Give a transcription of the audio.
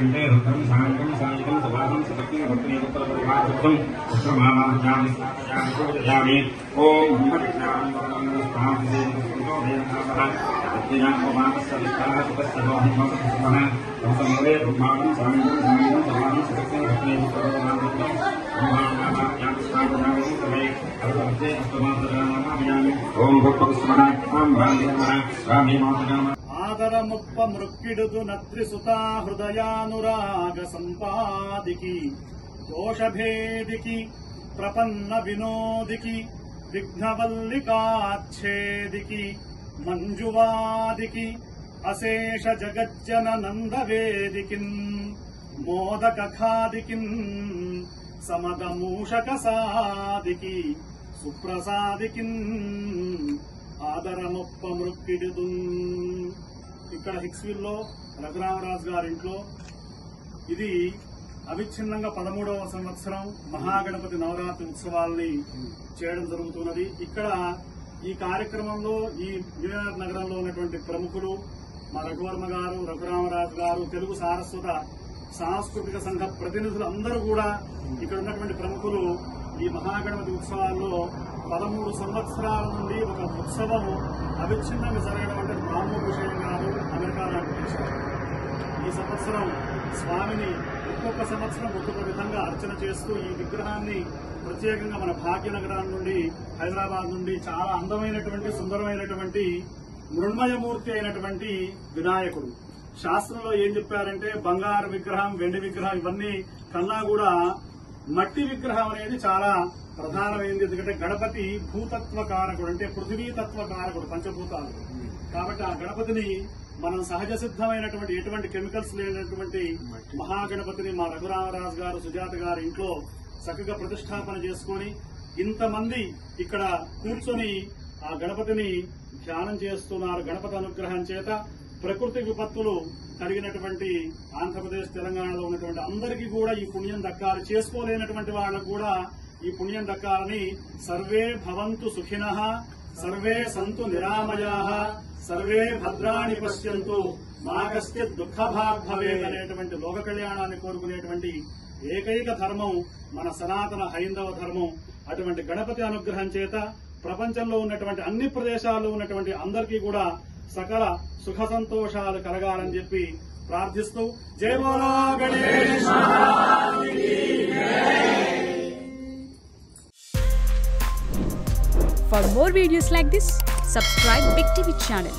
कंठे रुद्रं शांतं शांतं सभां सत्यं भक्तियुक्तं उत्तमामाजामि पूजयामि ओम भट्टामि स्वामी देवताः सत्यनामस्य विष्णुः सुतस्य दोहिमः तमसमवे ब्रह्माणं शांतं शांतं सभां सत्यं भक्तियुक्तं ఆదరముప్ప మృక్కిడుదు నత్రిసుతా హృదయానురాగ సంపాదికి దోషభేదికి ప్రపన్న వినోదికి విఘ్నవల్లికాచ్ఛేదికి మంజువాదికి అశేష జగజ్జన నందవేదికిన్ మోదకఖాదికిన్ సమదమూషక సాదికి సుప్రసాదికిన్ ఆదరముప్ప మృక్కిడుదు. ఇక్కడ హిక్స్విల్ లో రఘురామరాజు గారింట్లో ఇది అవిచ్ఛిన్నంగా 13వ సంవత్సరం మహాగణపతి నవరాత్రి ఉత్సవాల్ని చేయడం జరుగుతున్నది. ఇక్కడ ఈ కార్యక్రమంలో ఈ న్యూయార్క్ నగరంలో ఉన్నటువంటి ప్రముఖులు మా రఘువర్మ గారు, రఘురామరాజు గారు, తెలుగు సారస్వత సాంస్కృతిక సంఘ ప్రతినిధులు అందరూ కూడా ఇక్కడ ఉన్నటువంటి ప్రముఖులు ఈ మహాగణపతి ఉత్సవాల్లో 13 సంవత్సరాల నుండి ఒక ఉత్సవం అవిచ్ఛిన్నంగా జరగడం అంటే మామూలు విషయం కాదు. అమెరికా లాంటి దేశాలు ఈ సంవత్సరం స్వామిని ఒక్కొక్క సంవత్సరం ఒక్కొక్క విధంగా అర్చన చేస్తూ ఈ విగ్రహాన్ని ప్రత్యేకంగా మన భాగ్యనగరం నుండి, హైదరాబాద్ నుండి చాలా అందమైనటువంటి సుందరమైనటువంటి మృణ్మయమూర్తి అయినటువంటి వినాయకుడు. శాస్త్రంలో ఏం చెప్పారంటే బంగారు విగ్రహం, వెండి విగ్రహం ఇవన్నీ కన్నా కూడా మట్టి విగ్రహం అనేది చాలా ప్రధానమైంది. ఎందుకంటే గణపతి భూతత్వ కారకుడు, అంటే పృథివీతత్వ కారకుడు, పంచభూతాలు. కాబట్టి ఆ గణపతిని మనం సహజ సిద్ధమైనటువంటి ఎటువంటి కెమికల్స్ లేనటువంటి మహాగణపతిని మా రఘురామరాజు గారు, సుజాత గారు ఇంట్లో చక్కగా ప్రతిష్టాపన చేసుకుని ఇంతమంది ఇక్కడ కూర్చొని ఆ గణపతిని ధ్యానం చేస్తున్నారు. గణపతి అనుగ్రహం చేత ప్రకృతి విపత్తులు కలిగినటువంటి ఆంధ్రప్రదేశ్, తెలంగాణలో ఉన్నటువంటి అందరికీ కూడా ఈ పుణ్యం దక్కాలి. చేసుకోలేనటువంటి వాళ్ళకు కూడా ఈ పుణ్యం దక్కాలని సర్వే భవంతు సుఖినః, సర్వే సంతు నిరామయాః, సర్వే భద్రాణి పశ్యంతు, మా కశ్చిత్ దుఃఖభాగ్ భవేత్ అనేటువంటి లోక కళ్యాణాన్ని కోరుకునేటువంటి ఏకైక ధర్మం మన సనాతన హైందవ ధర్మం. అటువంటి గణపతి అనుగ్రహం చేత ప్రపంచంలో ఉన్నటువంటి అన్ని ప్రదేశాల్లో ఉన్నటువంటి అందరికీ కూడా సకల సుఖ సంతోషాలు కలగాలని చెప్పి ప్రార్థిస్తూ జై బోలో Ganesha. For more videos like this, subscribe Big TV channel.